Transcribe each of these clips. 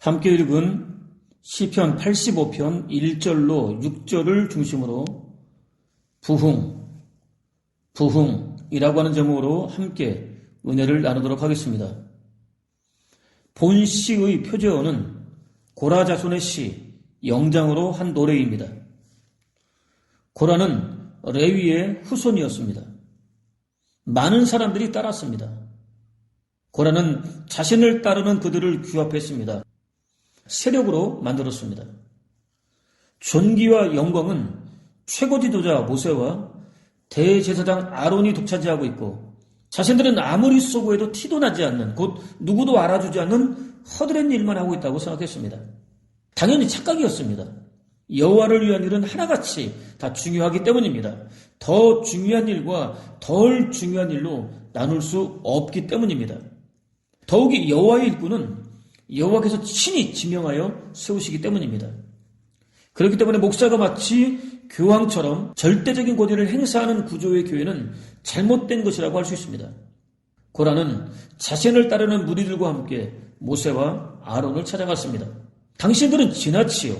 함께 읽은 시편 85편 1절로 6절을 중심으로 부흥이라고 하는 제목으로 함께 은혜를 나누도록 하겠습니다. 본 시의 표제어는 고라 자손의 시, 영장으로 한 노래입니다. 고라는 레위의 후손이었습니다. 많은 사람들이 따랐습니다. 고라는 자신을 따르는 그들을 규합했습니다. 세력으로 만들었습니다. 존귀와 영광은 최고 지도자 모세와 대제사장 아론이 독차지하고 있고, 자신들은 아무리 쏘고 해도 티도 나지 않는, 곧 누구도 알아주지 않는 허드렛 일만 하고 있다고 생각했습니다. 당연히 착각이었습니다. 여호와를 위한 일은 하나같이 다 중요하기 때문입니다. 더 중요한 일과 덜 중요한 일로 나눌 수 없기 때문입니다. 더욱이 여호와의 일꾼은 여호와께서 친히 지명하여 세우시기 때문입니다. 그렇기 때문에 목사가 마치 교황처럼 절대적인 권위를 행사하는 구조의 교회는 잘못된 것이라고 할 수 있습니다. 고라는 자신을 따르는 무리들과 함께 모세와 아론을 찾아갔습니다. 당신들은 지나치요,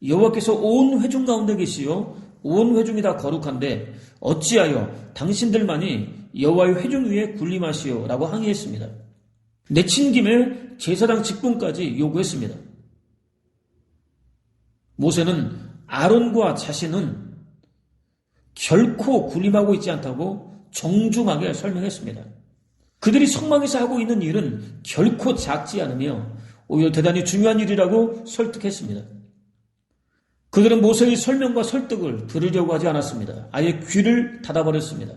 여호와께서 온 회중 가운데 계시요 온 회중이 다 거룩한데 어찌하여 당신들만이 여호와의 회중 위에 군림하시오 라고 항의했습니다. 내친 김에 제사장 직분까지 요구했습니다. 모세는 아론과 자신은 결코 군림하고 있지 않다고 정중하게 설명했습니다. 그들이 성막에서 하고 있는 일은 결코 작지 않으며 오히려 대단히 중요한 일이라고 설득했습니다. 그들은 모세의 설명과 설득을 들으려고 하지 않았습니다. 아예 귀를 닫아버렸습니다.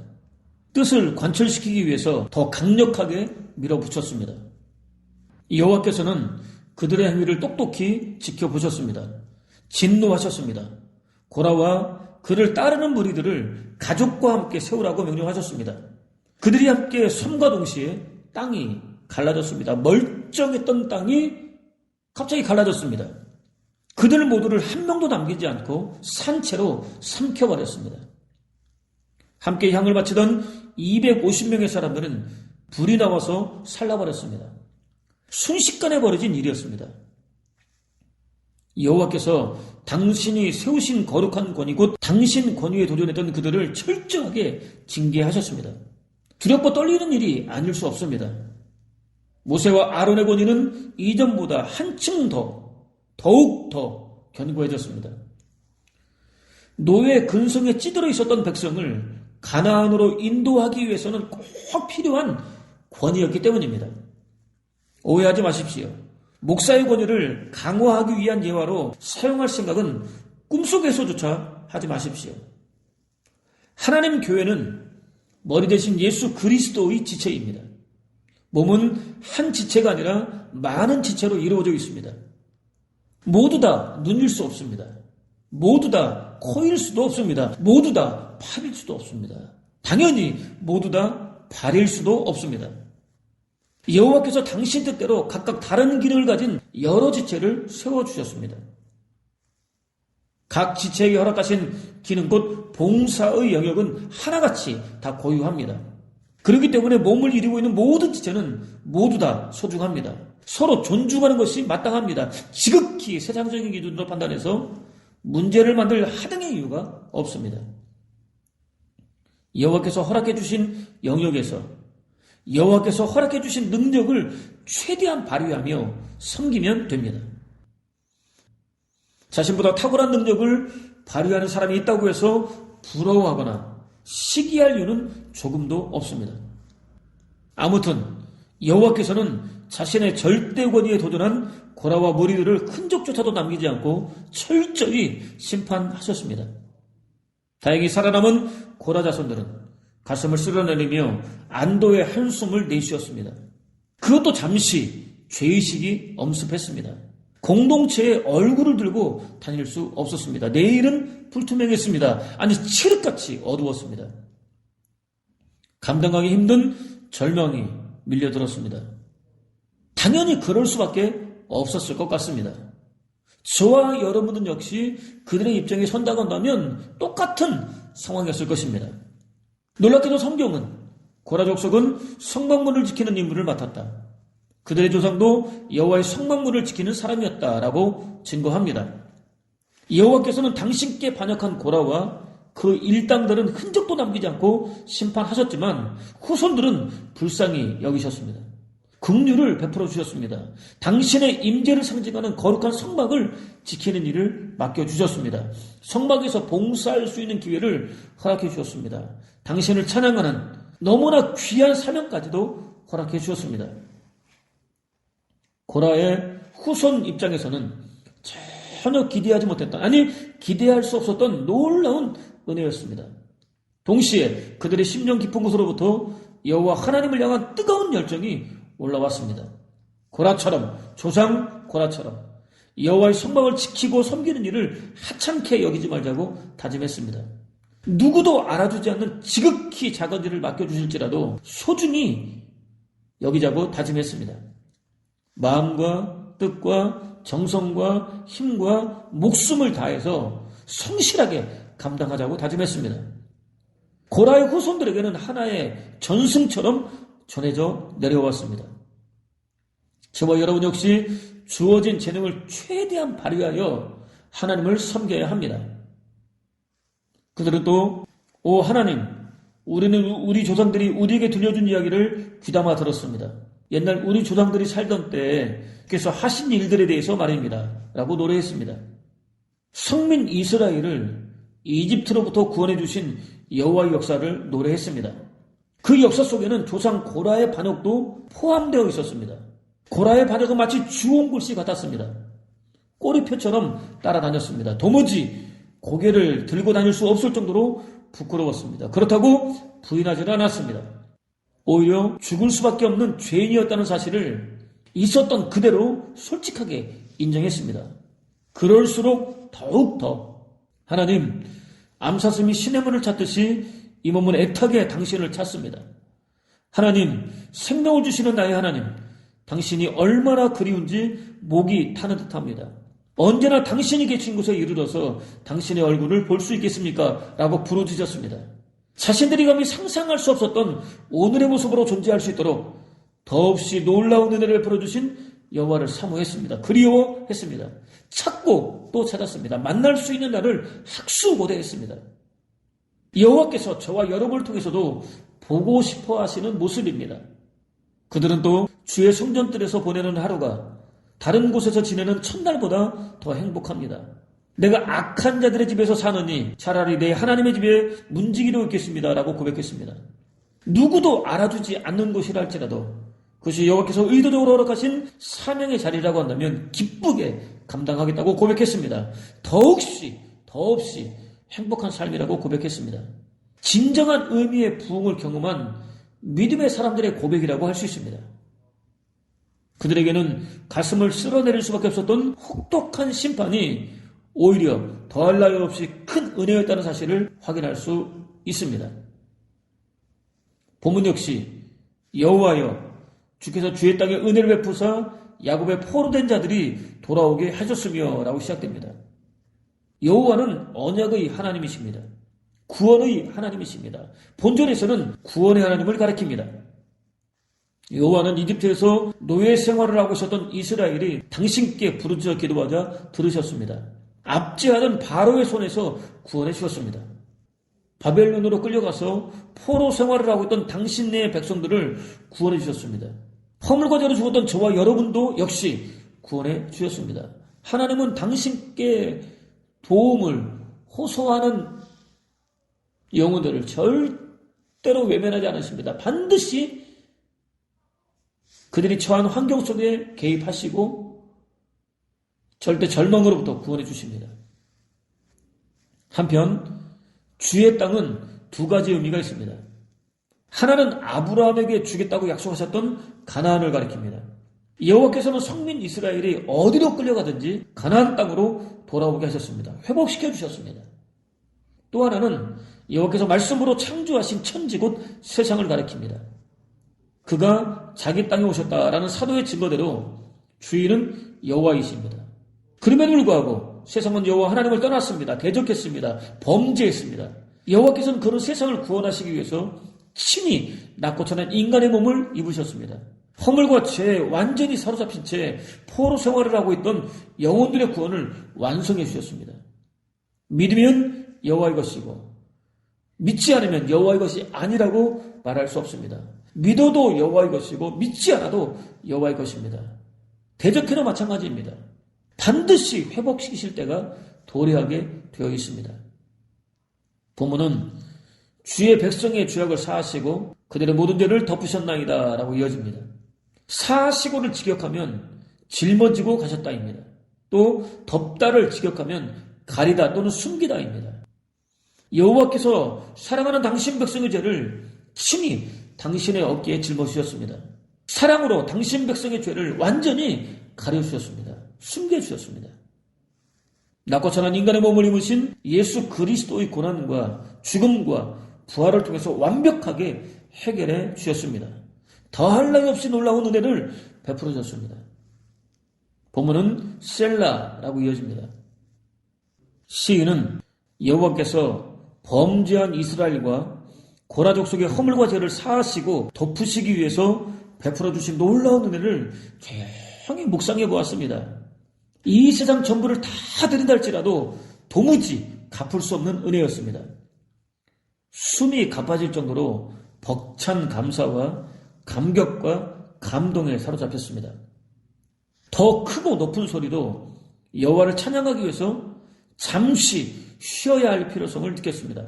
뜻을 관철시키기 위해서 더 강력하게 밀어붙였습니다. 여호와께서는 그들의 행위를 똑똑히 지켜보셨습니다. 진노하셨습니다. 고라와 그를 따르는 무리들을 가족과 함께 세우라고 명령하셨습니다. 그들이 함께 섬과 동시에 땅이 갈라졌습니다. 멀쩡했던 땅이 갑자기 갈라졌습니다. 그들 모두를 한 명도 남기지 않고 산채로 삼켜버렸습니다. 함께 향을 바치던 250명의 사람들은 불이 나와서 살라버렸습니다. 순식간에 벌어진 일이었습니다. 여호와께서 당신이 세우신 거룩한 권위, 곧 당신 권위에 도전했던 그들을 철저하게 징계하셨습니다. 두렵고 떨리는 일이 아닐 수 없습니다. 모세와 아론의 권위는 이전보다 한층 더욱 더 견고해졌습니다. 노예 근성에 찌들어 있었던 백성을 가나안으로 인도하기 위해서는 꼭 필요한 권위였기 때문입니다. 오해하지 마십시오. 목사의 권위를 강화하기 위한 예화로 사용할 생각은 꿈속에서조차 하지 마십시오. 하나님 교회는 머리 대신 예수 그리스도의 지체입니다. 몸은 한 지체가 아니라 많은 지체로 이루어져 있습니다. 모두 다 눈일 수 없습니다. 모두 다 코일 수도 없습니다. 모두 다 팔일 수도 없습니다. 당연히 모두 다 발일 수도 없습니다. 여호와께서 당신 뜻대로 각각 다른 기능을 가진 여러 지체를 세워주셨습니다. 각 지체에게 허락하신 기능, 곧 봉사의 영역은 하나같이 다 고유합니다. 그렇기 때문에 몸을 이루고 있는 모든 지체는 모두 다 소중합니다. 서로 존중하는 것이 마땅합니다. 지극히 세상적인 기준으로 판단해서 문제를 만들 하등의 이유가 없습니다. 여호와께서 허락해 주신 영역에서 여호와께서 허락해 주신 능력을 최대한 발휘하며 섬기면 됩니다. 자신보다 탁월한 능력을 발휘하는 사람이 있다고 해서 부러워하거나 시기할 이유는 조금도 없습니다. 아무튼 여호와께서는 자신의 절대 권위에 도전한 고라와 무리들을 흔적조차도 남기지 않고 철저히 심판하셨습니다. 다행히 살아남은 고라 자손들은 가슴을 쓸어내리며 안도의 한숨을 내쉬었습니다. 그것도 잠시 죄의식이 엄습했습니다. 공동체의 얼굴을 들고 다닐 수 없었습니다. 내일은 불투명했습니다. 아니 칠흑같이 어두웠습니다. 감당하기 힘든 절망이 밀려들었습니다. 당연히 그럴 수밖에 없었을 것 같습니다. 저와 여러분은 역시 그들의 입장에 선다고 한다면 똑같은 상황이었을 것입니다. 놀랍게도 성경은 고라 족속은 성막문을 지키는 임무를 맡았다. 그들의 조상도 여호와의 성막문을 지키는 사람이었다라고 증거합니다. 여호와께서는 당신께 반역한 고라와 그 일당들은 흔적도 남기지 않고 심판하셨지만 후손들은 불쌍히 여기셨습니다. 긍휼을 베풀어 주셨습니다. 당신의 임재를 상징하는 거룩한 성막을 지키는 일을 맡겨주셨습니다. 성막에서 봉사할 수 있는 기회를 허락해 주셨습니다. 당신을 찬양하는 너무나 귀한 사명까지도 허락해 주셨습니다. 고라의 후손 입장에서는 전혀 기대하지 못했던, 아니 기대할 수 없었던 놀라운 은혜였습니다. 동시에 그들의 심령 깊은 곳으로부터 여호와 하나님을 향한 뜨거운 열정이 올라왔습니다. 고라처럼, 조상 고라처럼 여호와의 성막을 지키고 섬기는 일을 하찮게 여기지 말자고 다짐했습니다. 누구도 알아주지 않는 지극히 작은 일을 맡겨주실지라도 소중히 여기자고 다짐했습니다. 마음과 뜻과 정성과 힘과 목숨을 다해서 성실하게 감당하자고 다짐했습니다. 고라의 후손들에게는 하나의 전승처럼 전해져 내려왔습니다. 저와 여러분 역시 주어진 재능을 최대한 발휘하여 하나님을 섬겨야 합니다. 그들은 또 오 하나님, 우리는 우리 조상들이 우리에게 들려준 이야기를 귀담아 들었습니다. 옛날 우리 조상들이 살던 때에 그래서 하신 일들에 대해서 말입니다. 라고 노래했습니다. 성민 이스라엘을 이집트로부터 구원해 주신 여호와의 역사를 노래했습니다. 그 역사 속에는 조상 고라의 반역도 포함되어 있었습니다. 고라의 반역은 마치 주홍글씨 같았습니다. 꼬리표처럼 따라다녔습니다. 도무지 고개를 들고 다닐 수 없을 정도로 부끄러웠습니다. 그렇다고 부인하지는 않았습니다. 오히려 죽을 수밖에 없는 죄인이었다는 사실을 있었던 그대로 솔직하게 인정했습니다. 그럴수록 더욱더 하나님, 암사슴이 시냇물을 찾듯이 이 몸은 애타게 당신을 찾습니다. 하나님, 생명을 주시는 나의 하나님, 당신이 얼마나 그리운지 목이 타는 듯합니다. 언제나 당신이 계신 곳에 이르러서 당신의 얼굴을 볼 수 있겠습니까? 라고 부르짖었습니다. 자신들이 감히 상상할 수 없었던 오늘의 모습으로 존재할 수 있도록 더없이 놀라운 은혜를 베풀어주신 여호와를 사모했습니다. 그리워했습니다. 찾고 또 찾았습니다. 만날 수 있는 날을 학수고대했습니다. 여호와께서 저와 여러분을 통해서도 보고 싶어 하시는 모습입니다. 그들은 또 주의 성전들에서 보내는 하루가 다른 곳에서 지내는 첫날보다 더 행복합니다. 내가 악한 자들의 집에서 사느니 차라리 내 하나님의 집에 문지기로 있겠습니다. 라고 고백했습니다. 누구도 알아주지 않는 곳이라 할지라도 그것이 여호와께서 의도적으로 허락하신 사명의 자리라고 한다면 기쁘게 감당하겠다고 고백했습니다. 더없이 행복한 삶이라고 고백했습니다. 진정한 의미의 부흥을 경험한 믿음의 사람들의 고백이라고 할 수 있습니다. 그들에게는 가슴을 쓸어내릴 수밖에 없었던 혹독한 심판이 오히려 더할 나위 없이 큰 은혜였다는 사실을 확인할 수 있습니다. 본문 역시 여호와여 주께서 주의 땅에 은혜를 베푸사 야곱의 포로된 자들이 돌아오게 하셨으며 라고 시작됩니다. 여호와는 언약의 하나님이십니다. 구원의 하나님이십니다. 본절에서는 구원의 하나님을 가리킵니다. 여호와는 이집트에서 노예 생활을 하고 있었던 이스라엘이 당신께 부르짖어 기도하자 들으셨습니다. 압제하던 바로의 손에서 구원해 주셨습니다. 바벨론으로 끌려가서 포로 생활을 하고 있던 당신네 백성들을 구원해 주셨습니다. 허물과 죄로 죽었던 저와 여러분도 역시 구원해 주셨습니다. 하나님은 당신께 도움을 호소하는 영혼들을 절대로 외면하지 않으십니다. 반드시 그들이 처한 환경 속에 개입하시고 절대 절망으로부터 구원해 주십니다. 한편 주의 땅은 두 가지 의미가 있습니다. 하나는 아브라함에게 주겠다고 약속하셨던 가나안을 가리킵니다. 여호와께서는 성민 이스라엘이 어디로 끌려가든지 가나안 땅으로 돌아오게 하셨습니다. 회복시켜 주셨습니다. 또 하나는 여호와께서 말씀으로 창조하신 천지 곧 세상을 가리킵니다. 그가 자기 땅에 오셨다라는 사도의 증거대로 주인은 여호와이십니다. 그럼에도 불구하고 세상은 여호와 하나님을 떠났습니다. 대적했습니다. 범죄했습니다. 여호와께서는 그런 세상을 구원하시기 위해서 친히 낙고천한 인간의 몸을 입으셨습니다. 허물과 죄에 완전히 사로잡힌 채 포로 생활을 하고 있던 영혼들의 구원을 완성해 주셨습니다. 믿으면 여호와의 것이고 믿지 않으면 여호와의 것이 아니라고 말할 수 없습니다. 믿어도 여호와의 것이고 믿지 않아도 여호와의 것입니다. 대적해도 마찬가지입니다. 반드시 회복시키실 때가 도래하게 되어 있습니다. 본문은 주의 백성의 죄악을 사하시고 그들의 모든 죄를 덮으셨나이다 라고 이어집니다. 사하시고를 직역하면 짊어지고 가셨다입니다. 또 덮다를 직역하면 가리다 또는 숨기다입니다. 여호와께서 사랑하는 당신 백성의 죄를 친히 당신의 어깨에 짊어지셨습니다. 사랑으로 당신 백성의 죄를 완전히 가려주셨습니다. 숨겨주셨습니다. 낮고 천한 인간의 몸을 입으신 예수 그리스도의 고난과 죽음과 부활을 통해서 완벽하게 해결해 주셨습니다. 더할 나위 없이 놀라운 은혜를 베풀어 줬습니다. 본문은 셀라라고 이어집니다. 시인은 여호와께서 범죄한 이스라엘과 고라 족속의 허물과 죄를 사하시고 덮으시기 위해서 베풀어 주신 놀라운 은혜를 조용히 묵상해 보았습니다. 이 세상 전부를 다 드린다 할지라도 도무지 갚을 수 없는 은혜였습니다. 숨이 가빠질 정도로 벅찬 감사와 감격과 감동에 사로잡혔습니다. 더 크고 높은 소리로 여호와를 찬양하기 위해서 잠시 쉬어야 할 필요성을 느꼈습니다.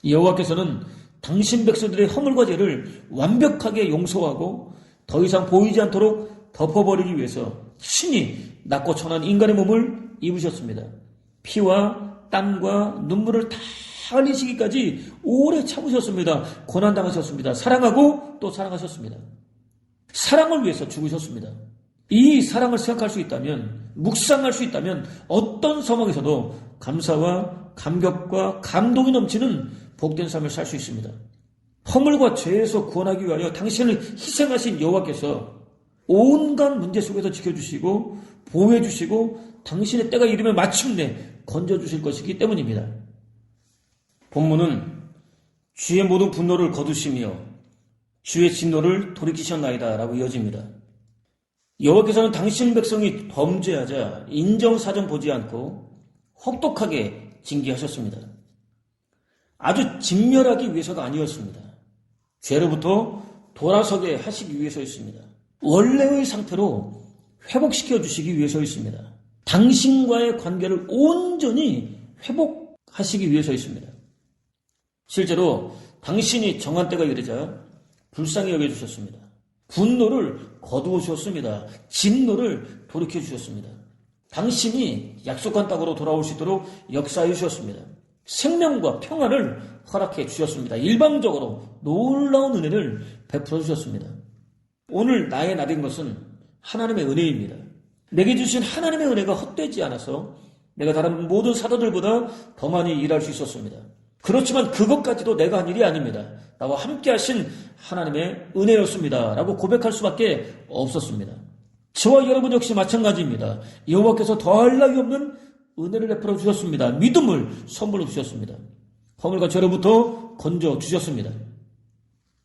여호와께서는 당신 백성들의 허물과 죄를 완벽하게 용서하고 더 이상 보이지 않도록 덮어버리기 위해서 친히 낮고 천한 인간의 몸을 입으셨습니다. 피와 땀과 눈물을 다 흘리시기까지 오래 참으셨습니다. 고난당하셨습니다. 사랑하고 또 사랑하셨습니다. 사랑을 위해서 죽으셨습니다. 이 사랑을 생각할 수 있다면, 묵상할 수 있다면 어떤 상황에서도 감사와 감격과 감동이 넘치는 복된 삶을 살 수 있습니다. 허물과 죄에서 구원하기 위하여 당신을 희생하신 여호와께서 온갖 문제 속에서 지켜주시고 보호해주시고 당신의 때가 이르면 마침내 건져주실 것이기 때문입니다. 본문은 주의 모든 분노를 거두시며 주의 진노를 돌이키셨나이다 라고 이어집니다. 여호와께서는 당신 백성이 범죄하자 인정사정 보지 않고 혹독하게 징계하셨습니다. 아주 진멸하기 위해서가 아니었습니다. 죄로부터 돌아서게 하시기 위해서였습니다. 원래의 상태로 회복시켜 주시기 위해서였습니다. 당신과의 관계를 온전히 회복하시기 위해서였습니다. 실제로 당신이 정한 때가 이르자 불쌍히 여겨주셨습니다. 분노를 거두어 주셨습니다. 진노를 돌이켜 주셨습니다. 당신이 약속한 땅으로 돌아올 수 있도록 역사해 주셨습니다. 생명과 평안을 허락해 주셨습니다. 일방적으로 놀라운 은혜를 베풀어 주셨습니다. 오늘 나의 나된 것은 하나님의 은혜입니다. 내게 주신 하나님의 은혜가 헛되지 않아서 내가 다른 모든 사도들보다 더 많이 일할 수 있었습니다. 그렇지만 그것까지도 내가 한 일이 아닙니다. 나와 함께 하신 하나님의 은혜였습니다. 라고 고백할 수밖에 없었습니다. 저와 여러분 역시 마찬가지입니다. 여호와께서 더할 나위 없는 은혜를 베풀어 주셨습니다. 믿음을 선물로 주셨습니다. 허물과 죄로부터 건져 주셨습니다.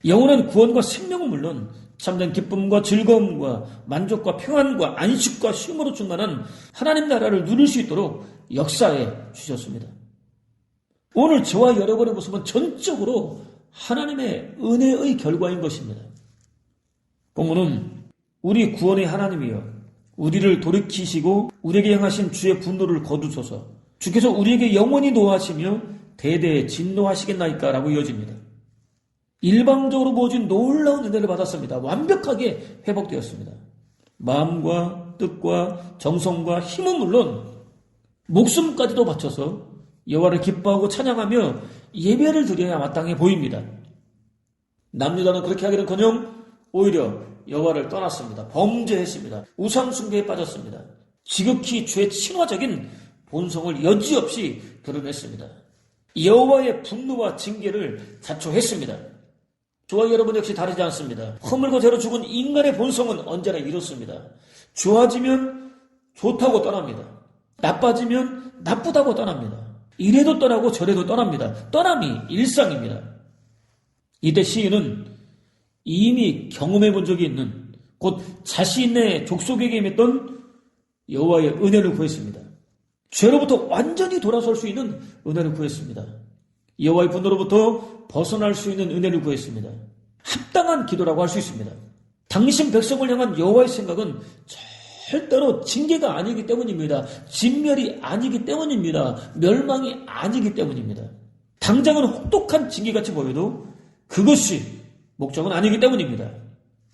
영원한 구원과 생명은 물론 참된 기쁨과 즐거움과 만족과 평안과 안식과 쉼으로 충만한 하나님 나라를 누릴 수 있도록 역사해 주셨습니다. 오늘 저와 여러분의 모습은 전적으로 하나님의 은혜의 결과인 것입니다. 본문은 우리 구원의 하나님이여 우리를 돌이키시고 우리에게 향하신 주의 분노를 거두소서 주께서 우리에게 영원히 노하시며 대대에 진노하시겠나이까 라고 이어집니다. 일방적으로 부어진 놀라운 은혜를 받았습니다. 완벽하게 회복되었습니다. 마음과 뜻과 정성과 힘은 물론 목숨까지도 바쳐서 여호와를 기뻐하고 찬양하며 예배를 드려야 마땅해 보입니다. 남유다는 그렇게 하기는커녕 오히려 여호와를 떠났습니다. 범죄했습니다. 우상 숭배에 빠졌습니다. 지극히 죄 친화적인 본성을 여지없이 드러냈습니다. 여호와의 분노와 징계를 자초했습니다. 저와 여러분 역시 다르지 않습니다. 허물과 죄로 죽은 인간의 본성은 언제나 이렇습니다. 좋아지면 좋다고 떠납니다. 나빠지면 나쁘다고 떠납니다. 이래도 떠나고 저래도 떠납니다. 떠남이 일상입니다. 이때 시인은 이미 경험해 본 적이 있는 곧 자신의 족속에게 임했던 여호와의 은혜를 구했습니다. 죄로부터 완전히 돌아설 수 있는 은혜를 구했습니다. 여호와의 분노로부터 벗어날 수 있는 은혜를 구했습니다. 합당한 기도라고 할 수 있습니다. 당신 백성을 향한 여호와의 생각은 절대로 징계가 아니기 때문입니다. 진멸이 아니기 때문입니다. 멸망이 아니기 때문입니다. 당장은 혹독한 징계같이 보여도 그것이 목적은 아니기 때문입니다.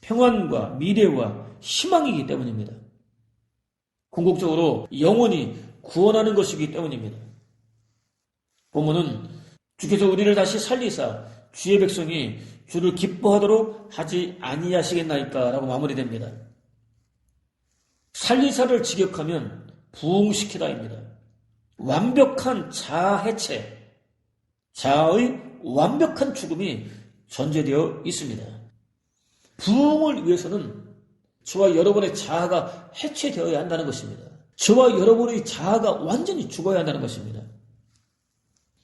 평안과 미래와 희망이기 때문입니다. 궁극적으로 영원히 구원하는 것이기 때문입니다. 본문은 주께서 우리를 다시 살리사 주의 백성이 주를 기뻐하도록 하지 아니하시겠나이까 라고 마무리됩니다. 살리사를 직역하면 부흥시키다입니다. 완벽한 자아 해체, 자아의 완벽한 죽음이 전제되어 있습니다. 부흥을 위해서는 저와 여러분의 자아가 해체되어야 한다는 것입니다. 저와 여러분의 자아가 완전히 죽어야 한다는 것입니다.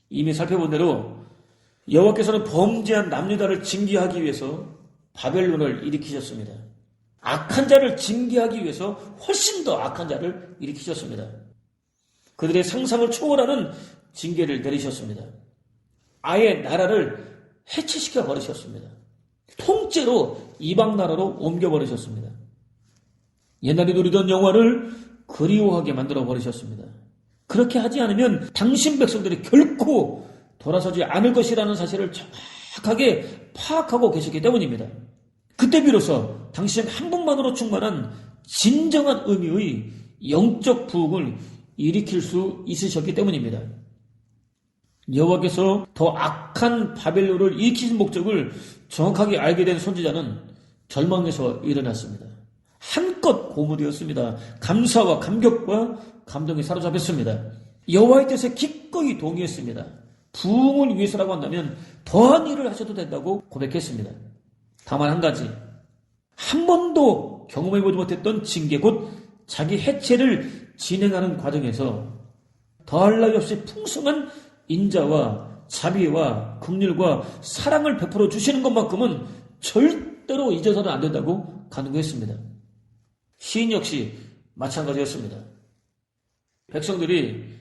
이미 살펴본 대로 여호와께서는 범죄한 남유다를 징계하기 위해서 바벨론을 일으키셨습니다. 악한 자를 징계하기 위해서 훨씬 더 악한 자를 일으키셨습니다. 그들의 상상을 초월하는 징계를 내리셨습니다. 아예 나라를 해체시켜 버리셨습니다. 통째로 이방 나라로 옮겨버리셨습니다. 옛날에 누리던 영화를 그리워하게 만들어 버리셨습니다. 그렇게 하지 않으면 당신 백성들이 결코 돌아서지 않을 것이라는 사실을 정확하게 파악하고 계셨기 때문입니다. 그때 비로소 당신 한 분만으로 충만한 진정한 의미의 영적 부흥을 일으킬 수 있으셨기 때문입니다. 여호와께서 더 악한 바벨론을 일으키신 목적을 정확하게 알게 된 선지자는 절망에서 일어났습니다. 한껏 고무되었습니다. 감사와 감격과 감동에 사로잡혔습니다. 여호와의 뜻에 기꺼이 동의했습니다. 부흥을 위해서라고 한다면 더한 일을 하셔도 된다고 고백했습니다. 다만 한 가지, 한 번도 경험해보지 못했던 징계 곧 자기 해체를 진행하는 과정에서 더할 나위 없이 풍성한 인자와 자비와 긍휼과 사랑을 베풀어 주시는 것만큼은 절대로 잊어서는 안 된다고 간구했습니다. 시인 역시 마찬가지였습니다. 백성들이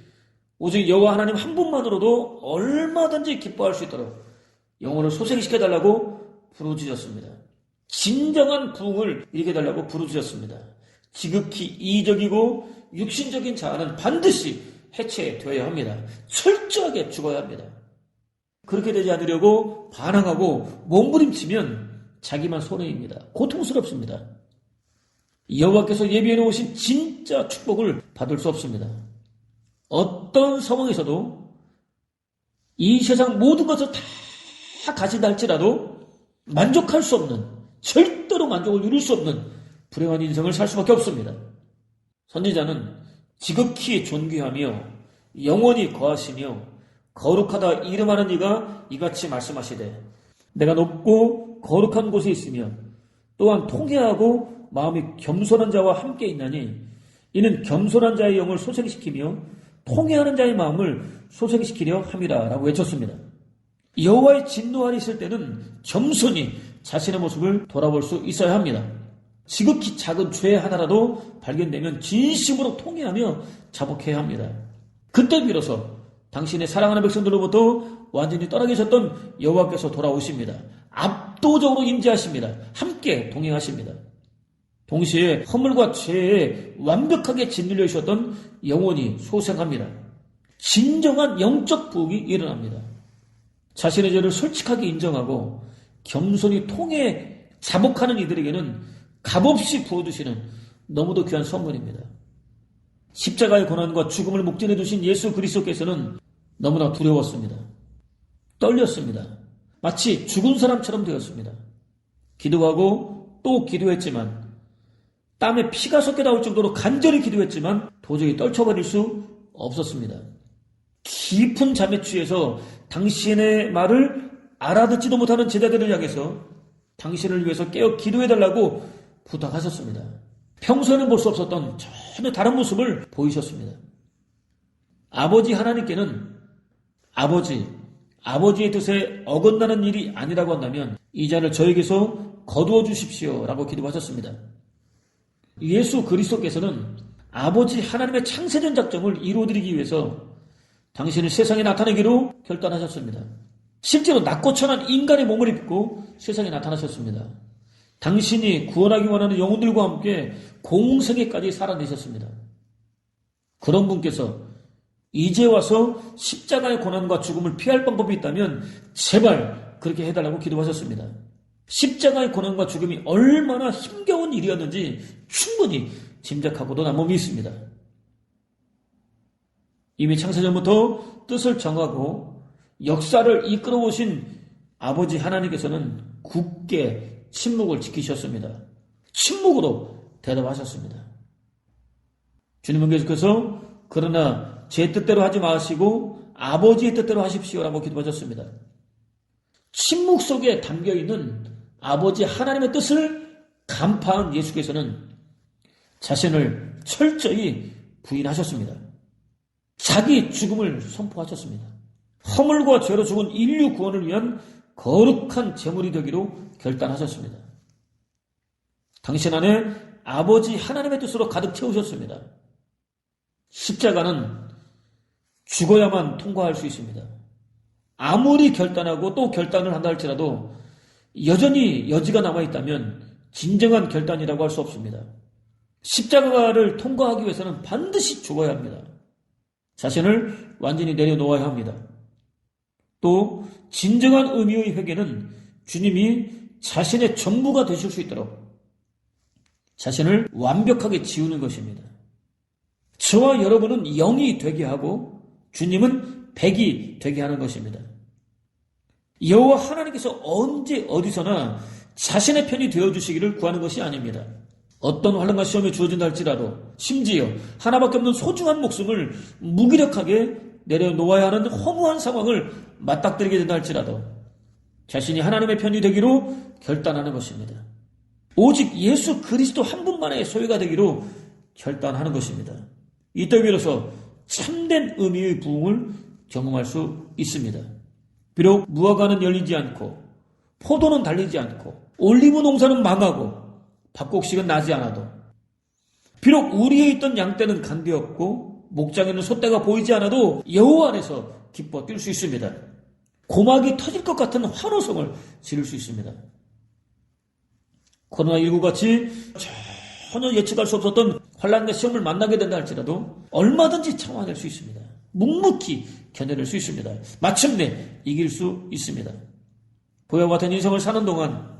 오직 여호와 하나님 한 분만으로도 얼마든지 기뻐할 수 있도록 영혼을 소생시켜달라고 부르짖었습니다. 진정한 부흥을 일으켜달라고 부르짖었습니다. 지극히 이적이고 육신적인 자아는 반드시 해체되어야 합니다. 철저하게 죽어야 합니다. 그렇게 되지 않으려고 반항하고 몸부림치면 자기만 손해입니다. 고통스럽습니다. 여호와께서 예비해 놓으신 진짜 축복을 받을 수 없습니다. 어떤 상황에서도 이 세상 모든 것을 다 가진다 할지라도 만족할 수 없는, 절대로 만족을 누릴 수 없는 불행한 인생을 살 수밖에 없습니다. 선지자는 지극히 존귀하며 영원히 거하시며 거룩하다 이름하는 이가 이같이 말씀하시되 내가 높고 거룩한 곳에 있으며 또한 통회하고 마음이 겸손한 자와 함께 있나니 이는 겸손한 자의 영을 소생시키며 통회하는 자의 마음을 소생시키려 함이라 라고 외쳤습니다. 여호와의 진노하리 있을 때는 겸손히 자신의 모습을 돌아볼 수 있어야 합니다. 지극히 작은 죄 하나라도 발견되면 진심으로 통회하며 자복해야 합니다. 그때 비로소 당신의 사랑하는 백성들로부터 완전히 떠나 계셨던 여호와께서 돌아오십니다. 압도적으로 임재하십니다. 함께 동행하십니다. 동시에 허물과 죄에 완벽하게 짓눌려 있었던 영혼이 소생합니다. 진정한 영적 부흥이 일어납니다. 자신의 죄를 솔직하게 인정하고 겸손히 통해 자복하는 이들에게는 값없이 부어주시는 너무도 귀한 선물입니다. 십자가의 고난과 죽음을 목전에 두신 예수 그리스도께서는 너무나 두려웠습니다. 떨렸습니다. 마치 죽은 사람처럼 되었습니다. 기도하고 또 기도했지만 땀에 피가 섞여 나올 정도로 간절히 기도했지만 도저히 떨쳐버릴 수 없었습니다. 깊은 잠에 취해서 당신의 말을 알아듣지도 못하는 제자들을 향해서 당신을 위해서 깨어 기도해달라고 부탁하셨습니다. 평소에는 볼 수 없었던 전혀 다른 모습을 보이셨습니다. 아버지 하나님께는 아버지, 아버지의 뜻에 어긋나는 일이 아니라고 한다면 이 잔을 저에게서 거두어 주십시오 라고 기도하셨습니다. 예수 그리스도께서는 아버지 하나님의 창세전 작정을 이루어드리기 위해서 당신을 세상에 나타내기로 결단하셨습니다. 실제로 낮고 천한 인간의 몸을 입고 세상에 나타나셨습니다. 당신이 구원하기 원하는 영혼들과 함께 공생애까지 살아내셨습니다. 그런 분께서 이제 와서 십자가의 고난과 죽음을 피할 방법이 있다면 제발 그렇게 해달라고 기도하셨습니다. 십자가의 고난과 죽음이 얼마나 힘겨운 일이었는지 충분히 짐작하고도 남아 믿습니다. 이미 창세전부터 뜻을 정하고 역사를 이끌어 오신 아버지 하나님께서는 굳게 침묵을 지키셨습니다. 침묵으로 대답하셨습니다. 주님은 계속해서 그러나 제 뜻대로 하지 마시고 아버지의 뜻대로 하십시오라고 기도하셨습니다. 침묵 속에 담겨있는 아버지 하나님의 뜻을 간파한 예수께서는 자신을 철저히 부인하셨습니다. 자기 죽음을 선포하셨습니다. 허물과 죄로 죽은 인류 구원을 위한 거룩한 제물이 되기로 결단하셨습니다. 당신 안에 아버지 하나님의 뜻으로 가득 채우셨습니다. 십자가는 죽어야만 통과할 수 있습니다. 아무리 결단하고 또 결단을 한다 할지라도 여전히 여지가 남아있다면 진정한 결단이라고 할 수 없습니다. 십자가를 통과하기 위해서는 반드시 죽어야 합니다. 자신을 완전히 내려놓아야 합니다. 또 진정한 의미의 회개는 주님이 자신의 전부가 되실 수 있도록 자신을 완벽하게 지우는 것입니다. 저와 여러분은 0이 되게 하고 주님은 100이 되게 하는 것입니다. 여호와 하나님께서 언제 어디서나 자신의 편이 되어주시기를 구하는 것이 아닙니다. 어떤 환난과 시험에 주어진다 할지라도 심지어 하나밖에 없는 소중한 목숨을 무기력하게 내려놓아야 하는 허무한 상황을 맞닥뜨리게 된다 할지라도 자신이 하나님의 편이 되기로 결단하는 것입니다. 오직 예수 그리스도 한 분만의 소유가 되기로 결단하는 것입니다. 이때 비로소 참된 의미의 부흥을 경험할 수 있습니다. 비록 무화과는 열리지 않고 포도는 달리지 않고 올리브 농사는 망하고 밭곡식은 나지 않아도 비록 우리에 있던 양떼는 간되었고 목장에는 소떼가 보이지 않아도 여호와 안에서 기뻐 뛸 수 있습니다. 고막이 터질 것 같은 환호성을 지를 수 있습니다. 코로나19 같이 전혀 예측할 수 없었던 환난과 시험을 만나게 된다 할지라도 얼마든지 참아낼 수 있습니다. 묵묵히 견뎌낼 수 있습니다. 마침내 이길 수 있습니다. 보혈 같은 인생을 사는 동안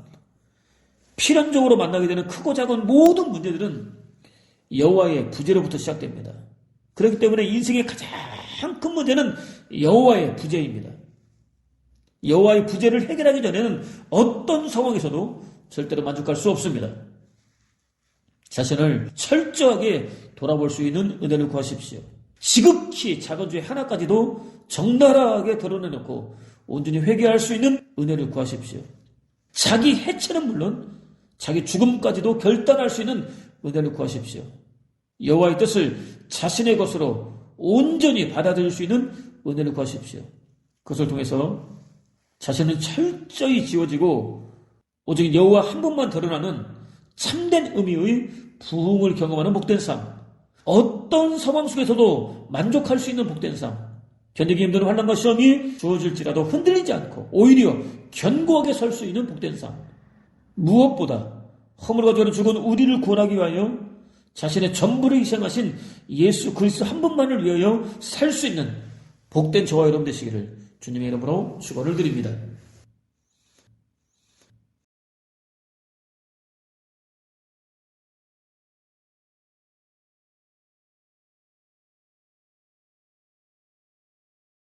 필연적으로 만나게 되는 크고 작은 모든 문제들은 여호와의 부재로부터 시작됩니다. 그렇기 때문에 인생의 가장 큰 문제는 여호와의 부재입니다. 여호와의 부재를 해결하기 전에는 어떤 상황에서도 절대로 만족할 수 없습니다. 자신을 철저하게 돌아볼 수 있는 은혜를 구하십시오. 지극히 작은 죄 하나까지도 적나라하게 드러내놓고 온전히 회개할 수 있는 은혜를 구하십시오. 자기 해체는 물론 자기 죽음까지도 결단할 수 있는 은혜를 구하십시오. 여호와의 뜻을 자신의 것으로 온전히 받아들일 수 있는 은혜를 구하십시오. 그것을 통해서 자신은 철저히 지워지고 오직 여호와 한 분만 드러나는 참된 의미의 부흥을 경험하는 복된 삶, 어떤 상황 속에서도 만족할 수 있는 복된 삶, 견디기 힘든 환난과 시험이 주어질지라도 흔들리지 않고 오히려 견고하게 설 수 있는 복된 삶, 무엇보다 허물과 죄로 죽은 우리를 구원하기 위하여 자신의 전부를 희생하신 예수 그리스도 한 분만을 위하여 살 수 있는 복된 저와 여러분 되시기를 주님의 이름으로 축원을 드립니다.